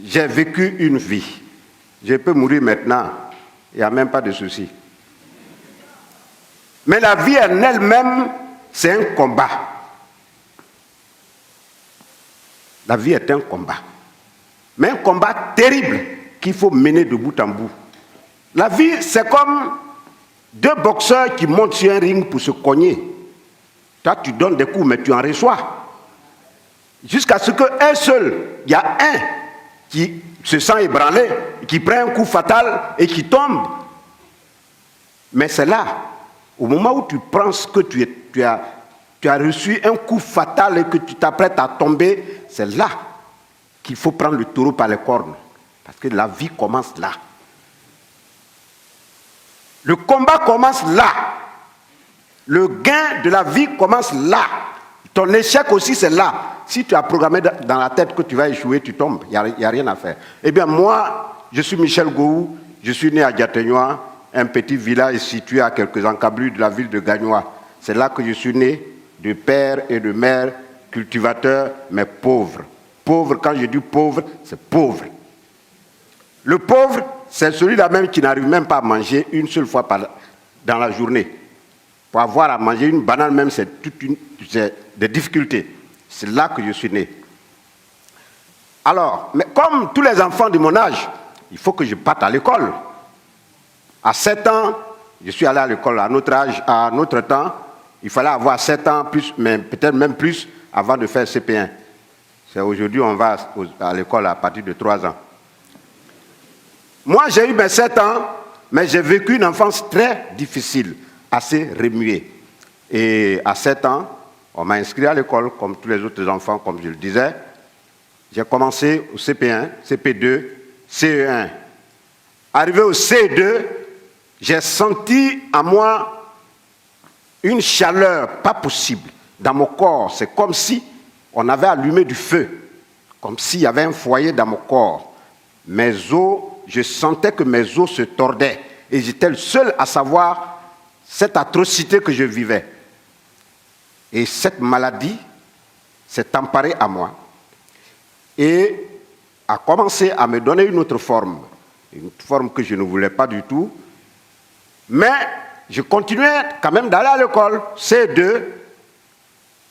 j'ai vécu une vie. Je peux mourir maintenant, il n'y a même pas de souci. Mais la vie en elle-même, c'est un combat. La vie est un combat. Mais un combat terrible qu'il faut mener de bout en bout. La vie, c'est comme deux boxeurs qui montent sur un ring pour se cogner. Toi, tu donnes des coups, mais tu en reçois. Jusqu'à ce qu'un seul, il y a un qui se sent ébranlé, qui prend un coup fatal et qui tombe. Mais c'est là, au moment où tu penses que tu as reçu un coup fatal et que tu t'apprêtes à tomber, c'est là qu'il faut prendre le taureau par les cornes. Parce que la vie commence là. Le combat commence là. Le gain de la vie commence là. Ton échec aussi, c'est là. Si tu as programmé dans la tête que tu vas échouer, tu tombes. Il n'y a rien à faire. Eh bien, moi, je suis Michel Gouou. Je suis né à Diateignois, un petit village situé à quelques encablures de la ville de Gagnois. C'est là que je suis né, de père et de mère, cultivateurs, mais pauvres. Pauvre, quand je dis pauvre, c'est pauvre. Le pauvre, c'est celui-là même qui n'arrive même pas à manger une seule fois dans la journée. Pour avoir à manger une banane même, c'est des difficultés. C'est là que je suis né. Alors, mais comme tous les enfants de mon âge, il faut que je parte à l'école. À 7 ans, je suis allé à l'école. À notre âge, à notre temps, il fallait avoir 7 ans, plus, mais peut-être même plus, avant de faire CP1. C'est aujourd'hui, on va à l'école à partir de 3 ans. Moi, j'ai eu mes 7 ans, mais j'ai vécu une enfance très difficile, assez remuée. Et à 7 ans, on m'a inscrit à l'école, comme tous les autres enfants, comme je le disais. J'ai commencé au CP1, CP2, CE1. Arrivé au CE2, j'ai senti en moi une chaleur pas possible dans mon corps. C'est comme si on avait allumé du feu, comme s'il y avait un foyer dans mon corps. Mes os, je sentais que mes os se tordaient. Et j'étais le seul à savoir cette atrocité que je vivais. Et cette maladie s'est emparée à moi et a commencé à me donner une autre forme que je ne voulais pas du tout. Mais je continuais quand même d'aller à l'école. C2,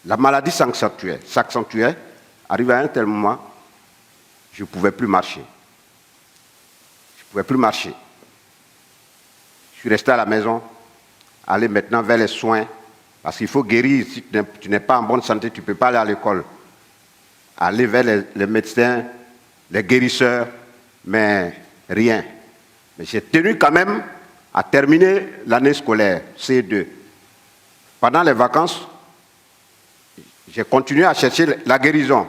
la maladie s'accentuait. Arrivé à un tel moment, je ne pouvais plus marcher. Je ne pouvais plus marcher. Je suis resté à la maison, aller maintenant vers les soins. Parce qu'il faut guérir. Si tu n'es pas en bonne santé, tu ne peux pas aller à l'école. Aller vers les médecins, les guérisseurs, mais rien. Mais j'ai tenu quand même à terminer l'année scolaire, C2. Pendant les vacances, j'ai continué à chercher la guérison.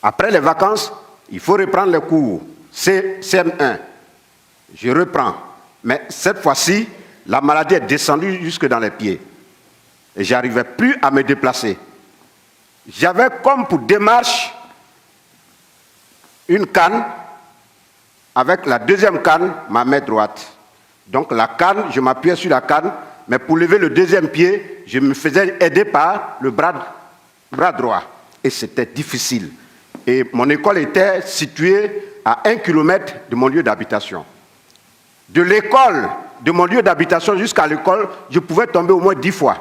Après les vacances, il faut reprendre les cours. CM1. Je reprends. Mais cette fois-ci, la maladie est descendue jusque dans les pieds. Et je n'arrivais plus à me déplacer. J'avais comme pour démarche une canne, avec la deuxième canne, ma main droite. Donc la canne, je m'appuyais sur la canne, mais pour lever le deuxième pied, je me faisais aider par le bras droit. Et c'était difficile. Et mon école était située à 1 kilomètre de mon lieu d'habitation. De l'école, de mon lieu d'habitation jusqu'à l'école, je pouvais tomber au moins 10 fois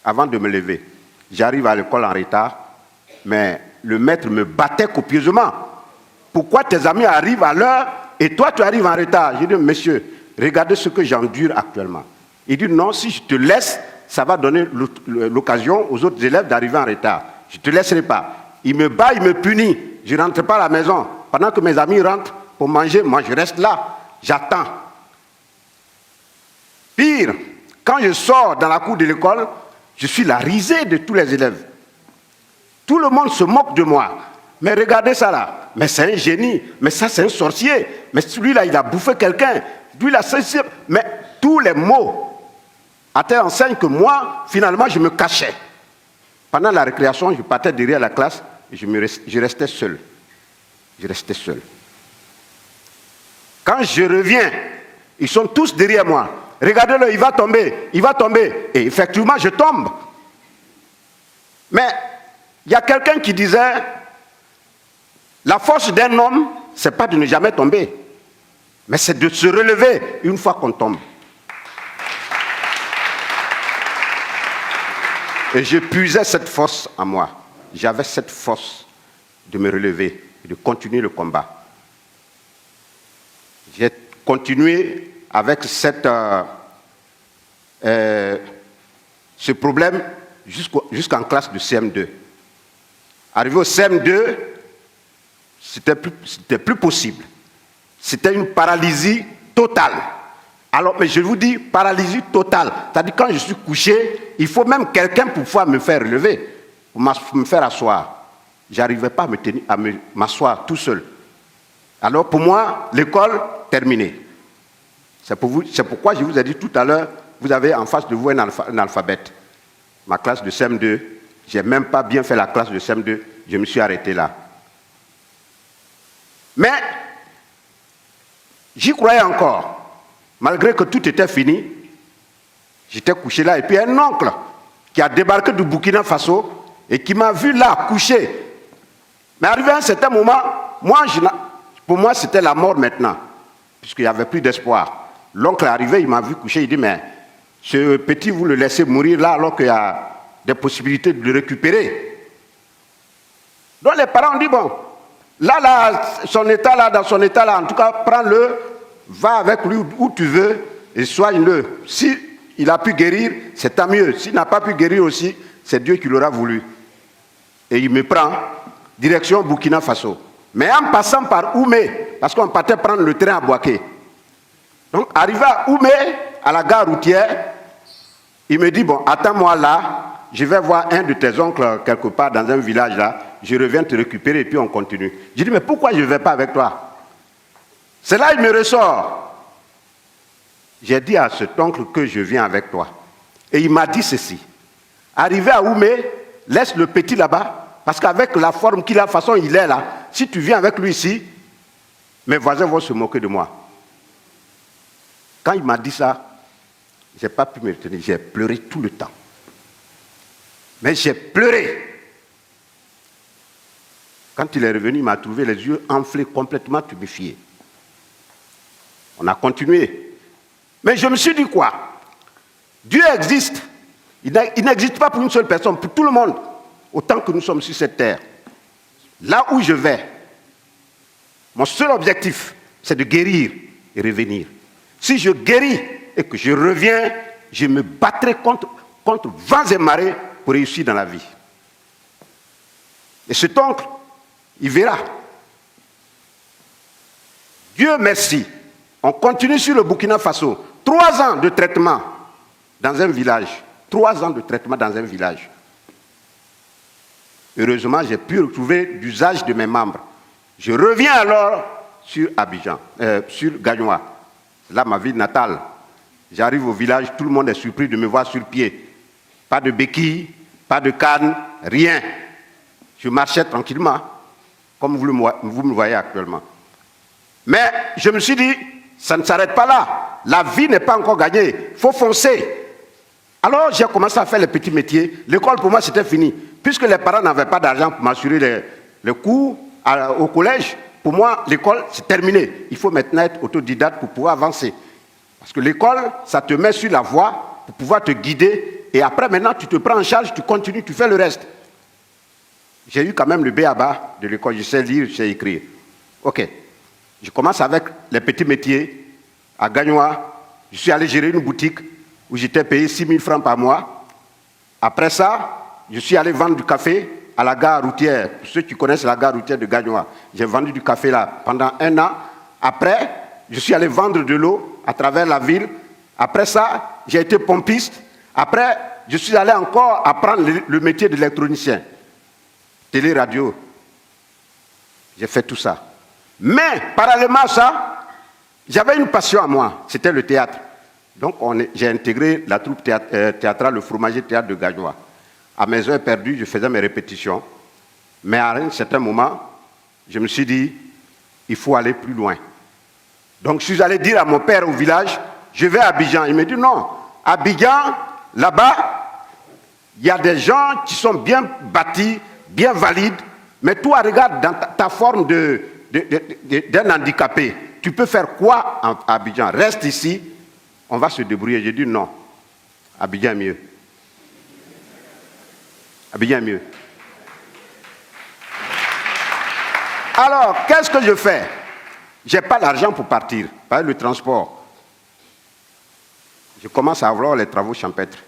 avant de me lever. J'arrive à l'école en retard, mais le maître me battait copieusement. Pourquoi tes amis arrivent à l'heure et toi tu arrives en retard? J'ai dit, monsieur, regardez ce que j'endure actuellement. Il dit, non, si je te laisse, ça va donner l'occasion aux autres élèves d'arriver en retard. Je ne te laisserai pas. Il me bat, il me punit. Je ne rentre pas à la maison. Pendant que mes amis rentrent pour manger, moi je reste là. J'attends. Pire, quand je sors dans la cour de l'école, je suis la risée de tous les élèves. Tout le monde se moque de moi. Mais regardez ça là. Mais c'est un génie. Mais ça, c'est un sorcier. Mais celui-là, il a bouffé quelqu'un. Lui-là, c'est... Mais tous les mots à telle enseigne que moi, finalement, je me cachais. Pendant la récréation, je partais derrière la classe et je restais seul. Je restais seul. Quand je reviens, ils sont tous derrière moi. Regardez-le, il va tomber, il va tomber. Et effectivement, je tombe. Mais il y a quelqu'un qui disait, La force d'un homme, ce n'est pas de ne jamais tomber, mais c'est de se relever une fois qu'on tombe. Et je puisais cette force en moi. J'avais cette force de me relever et de continuer le combat. J'ai continué avec ce problème jusqu'en classe de CM2. Arrivé au CM2, c'était plus possible. C'était une paralysie totale. Alors, mais je vous dis, paralysie totale. C'est-à-dire, quand je suis couché, il faut même quelqu'un pour pouvoir me faire relever, pour me faire asseoir. Je n'arrivais pas à m'asseoir tout seul. Alors, pour moi, l'école, terminée. C'est pourquoi je vous ai dit tout à l'heure, vous avez en face de vous un alphabet. Ma classe de CM2, je n'ai même pas bien fait la classe de CM2, je me suis arrêté là. Mais, j'y croyais encore. Malgré que tout était fini, j'étais couché là. Et puis un oncle qui a débarqué du Burkina Faso et qui m'a vu là, couché. Mais arrivé à un certain moment, pour moi, c'était la mort maintenant, puisqu'il n'y avait plus d'espoir. L'oncle est arrivé, il m'a vu couché, il dit, mais ce petit, vous le laissez mourir là alors qu'il y a des possibilités de le récupérer. Donc les parents ont dit, bon, là, dans son état là, en tout cas, prends-le, va avec lui où tu veux et soigne-le. Si il a pu guérir, c'est tant mieux. S'il n'a pas pu guérir aussi, c'est Dieu qui l'aura voulu. Et il me prend, direction Burkina Faso. Mais en passant par Oumé, parce qu'on partait prendre le train à Bouaké. Donc, arrivé à Oumé, à la gare routière, il me dit, bon, attends-moi là, je vais voir un de tes oncles quelque part dans un village là, je reviens te récupérer et puis on continue. Je dis, mais pourquoi je ne vais pas avec toi? C'est là il me ressort. J'ai dit à cet oncle que je viens avec toi. Et il m'a dit ceci. Arrivé à Oumé, laisse le petit là-bas, parce qu'avec la forme qu'il a, la façon il est là, si tu viens avec lui ici, mes voisins vont se moquer de moi. Quand il m'a dit ça, je n'ai pas pu me retenir, j'ai pleuré tout le temps. Mais j'ai pleuré. Quand il est revenu, il m'a trouvé les yeux enflés, complètement tuméfiés. On a continué. Mais je me suis dit quoi? Dieu existe. Il n'existe pas pour une seule personne, pour tout le monde, autant que nous sommes sur cette terre. Là où je vais, mon seul objectif, c'est de guérir et revenir. Si je guéris et que je reviens, je me battrai contre vents et marées pour réussir dans la vie. Et cet oncle, il verra. Dieu merci. On continue sur le Burkina Faso. 3 ans de traitement dans un village. 3 ans de traitement dans un village. Heureusement, j'ai pu retrouver l'usage de mes membres. Je reviens alors sur Abidjan, sur Gagnoa. C'est là ma ville natale. J'arrive au village, tout le monde est surpris de me voir sur pied. Pas de béquilles, pas de canne, rien. Je marchais tranquillement, comme vous me voyez actuellement. Mais je me suis dit, ça ne s'arrête pas là. La vie n'est pas encore gagnée. Il faut foncer. Alors j'ai commencé à faire les petits métiers. L'école pour moi c'était fini. Puisque les parents n'avaient pas d'argent pour m'assurer les cours au collège, pour moi l'école c'est terminé. Il faut maintenant être autodidacte pour pouvoir avancer. Parce que l'école, ça te met sur la voie pour pouvoir te guider. Et après maintenant tu te prends en charge, tu continues, tu fais le reste. J'ai eu quand même le b.a.-ba de l'école. Je sais lire, je sais écrire. Ok. Je commence avec les petits métiers à Gagnoa. Je suis allé gérer une boutique où j'étais payé 6 000 francs par mois. Après ça, je suis allé vendre du café à la gare routière. Pour ceux qui connaissent la gare routière de Gagnoa, j'ai vendu du café là pendant 1 an. Après, je suis allé vendre de l'eau à travers la ville. Après ça, j'ai été pompiste. Après, je suis allé encore apprendre le métier d'électronicien. Télé, radio. J'ai fait tout ça. Mais, parallèlement à ça, j'avais une passion à moi, c'était le théâtre. Donc, j'ai intégré la troupe théâtrale, le Fromager Théâtre de Gagnoa. À mes heures perdues, je faisais mes répétitions. Mais à un certain moment, je me suis dit, il faut aller plus loin. Donc, je suis allé dire à mon père au village, je vais à Abidjan. Il me dit, non, Abidjan, là-bas, il y a des gens qui sont bien bâtis, bien valides. Mais toi, regarde dans ta forme d'un handicapé. Tu peux faire quoi à Abidjan? Reste ici, on va se débrouiller. J'ai dit non. Abidjan est mieux. Abidjan est mieux. Alors, qu'est-ce que je fais? Je n'ai pas l'argent pour partir, pas le transport. Je commence à avoir les travaux champêtres.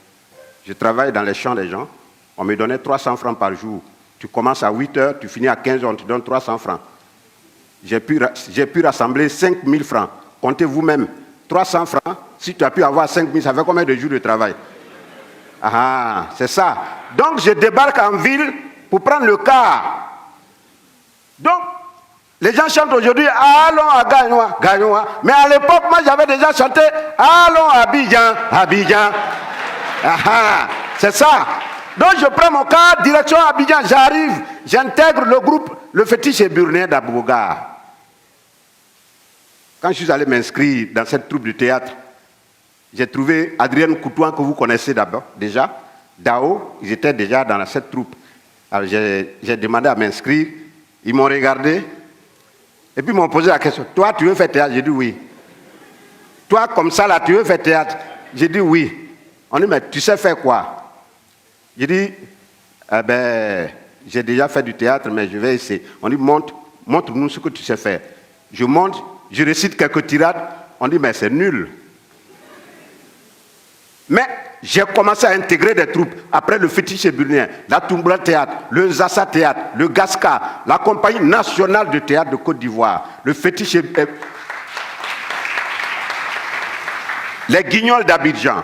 Je travaille dans les champs des gens. On me donnait 300 francs par jour. Tu commences à 8 heures, tu finis à 15 heures, on te donne 300 francs. J'ai pu rassembler 5 000 francs. Comptez vous-même. 300 francs, si tu as pu avoir 5 000, ça fait combien de jours de travail? Ah, c'est ça. Donc, je débarque en ville pour prendre le car. Donc, les gens chantent aujourd'hui, allons à Gagnoa, Gagnoa. Mais à l'époque, moi, j'avais déjà chanté, allons à Abidjan, Abidjan. Ah, c'est ça. Donc, je prends mon car, direction Abidjan, j'arrive, j'intègre le groupe, le fétiche burné d'Abouga. Quand je suis allé m'inscrire dans cette troupe de théâtre, j'ai trouvé Adrien Coutouan, que vous connaissez d'abord, déjà. Dao, ils étaient déjà dans cette troupe. Alors, j'ai demandé à m'inscrire. Ils m'ont regardé. Et puis, ils m'ont posé la question. Toi, tu veux faire théâtre? J'ai dit oui. Toi, comme ça, là, tu veux faire théâtre? J'ai dit oui. On dit, mais tu sais faire quoi? J'ai dit, j'ai déjà fait du théâtre, mais je vais essayer. On dit, montre-nous ce que tu sais faire. Je monte, je récite quelques tirades. On dit, mais c'est nul. Mais j'ai commencé à intégrer des troupes. Après le fétiche burnéen, la Toumbra Théâtre, le Zassa Théâtre, le Gasca, la Compagnie nationale de théâtre de Côte d'Ivoire, le fétiche... les Guignols d'Abidjan,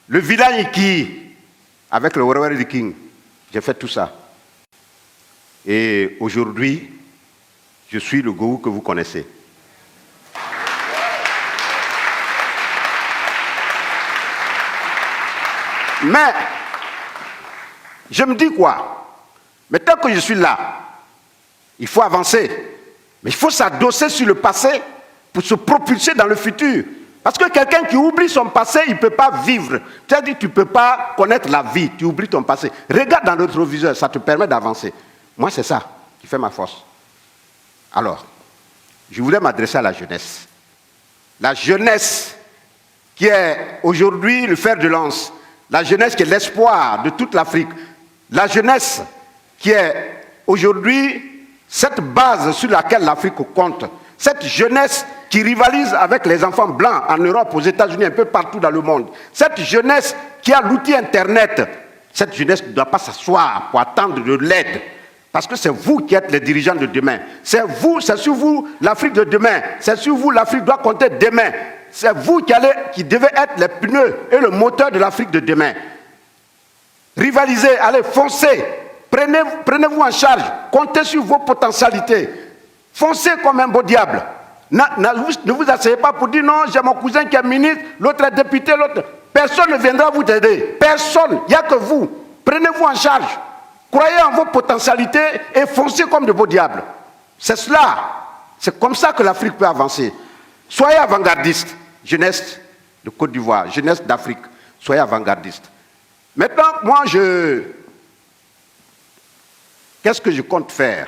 le village Iki, avec le Warrior du King. J'ai fait tout ça. Et aujourd'hui, je suis le Gou que vous connaissez. Mais, je me dis quoi? Mais tant que je suis là, il faut avancer. Mais il faut s'adosser sur le passé pour se propulser dans le futur. Parce que quelqu'un qui oublie son passé, il ne peut pas vivre. C'est-à-dire que tu ne peux pas connaître la vie, tu oublies ton passé. Regarde dans le rétroviseur, ça te permet d'avancer. Moi, c'est ça qui fait ma force. Alors, je voulais m'adresser à la jeunesse. La jeunesse qui est aujourd'hui le fer de lance. La jeunesse qui est l'espoir de toute l'Afrique. La jeunesse qui est aujourd'hui cette base sur laquelle l'Afrique compte. Cette jeunesse qui rivalise avec les enfants blancs en Europe, aux États-Unis, un peu partout dans le monde. Cette jeunesse qui a l'outil Internet. Cette jeunesse ne doit pas s'asseoir pour attendre de l'aide. Parce que c'est vous qui êtes les dirigeants de demain. C'est sur vous l'Afrique de demain. C'est sur vous l'Afrique doit compter demain. C'est vous qui devez être les pneus et le moteur de l'Afrique de demain. Rivalisez, allez, foncez. Prenez-vous en charge. Comptez sur vos potentialités. Foncez comme un beau diable. Ne vous asseyez pas pour dire non, j'ai mon cousin qui est ministre, l'autre est député, l'autre. Personne ne viendra vous aider. Personne. Il n'y a que vous. Prenez-vous en charge. Croyez en vos potentialités et foncez comme de beaux diables. C'est cela. C'est comme ça que l'Afrique peut avancer. Soyez avant-gardistes, jeunesse de Côte d'Ivoire, jeunesse d'Afrique, soyez avant-gardistes. Maintenant, moi, qu'est-ce que je compte faire?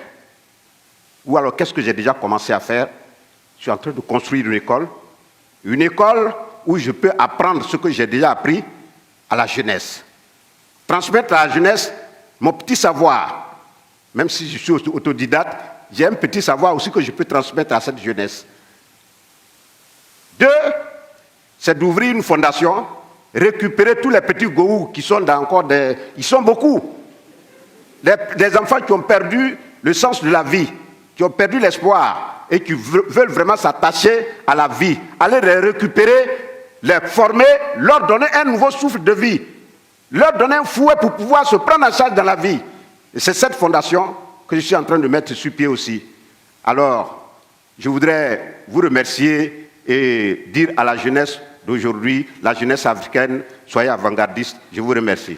Ou alors, qu'est-ce que j'ai déjà commencé à faire? Je suis en train de construire une école où je peux apprendre ce que j'ai déjà appris à la jeunesse. Transmettre à la jeunesse mon petit savoir. Même si je suis autodidacte, j'ai un petit savoir aussi que je peux transmettre à cette jeunesse. 2, c'est d'ouvrir une fondation, récupérer tous les petits goûts qui sont ils sont beaucoup. Des enfants qui ont perdu le sens de la vie, qui ont perdu l'espoir et qui veulent vraiment s'attacher à la vie. Aller les récupérer, les former, leur donner un nouveau souffle de vie, leur donner un fouet pour pouvoir se prendre en charge dans la vie. Et c'est cette fondation que je suis en train de mettre sur pied aussi. Alors, je voudrais vous remercier et dire à la jeunesse d'aujourd'hui, la jeunesse africaine, soyez avant-gardiste. Je vous remercie.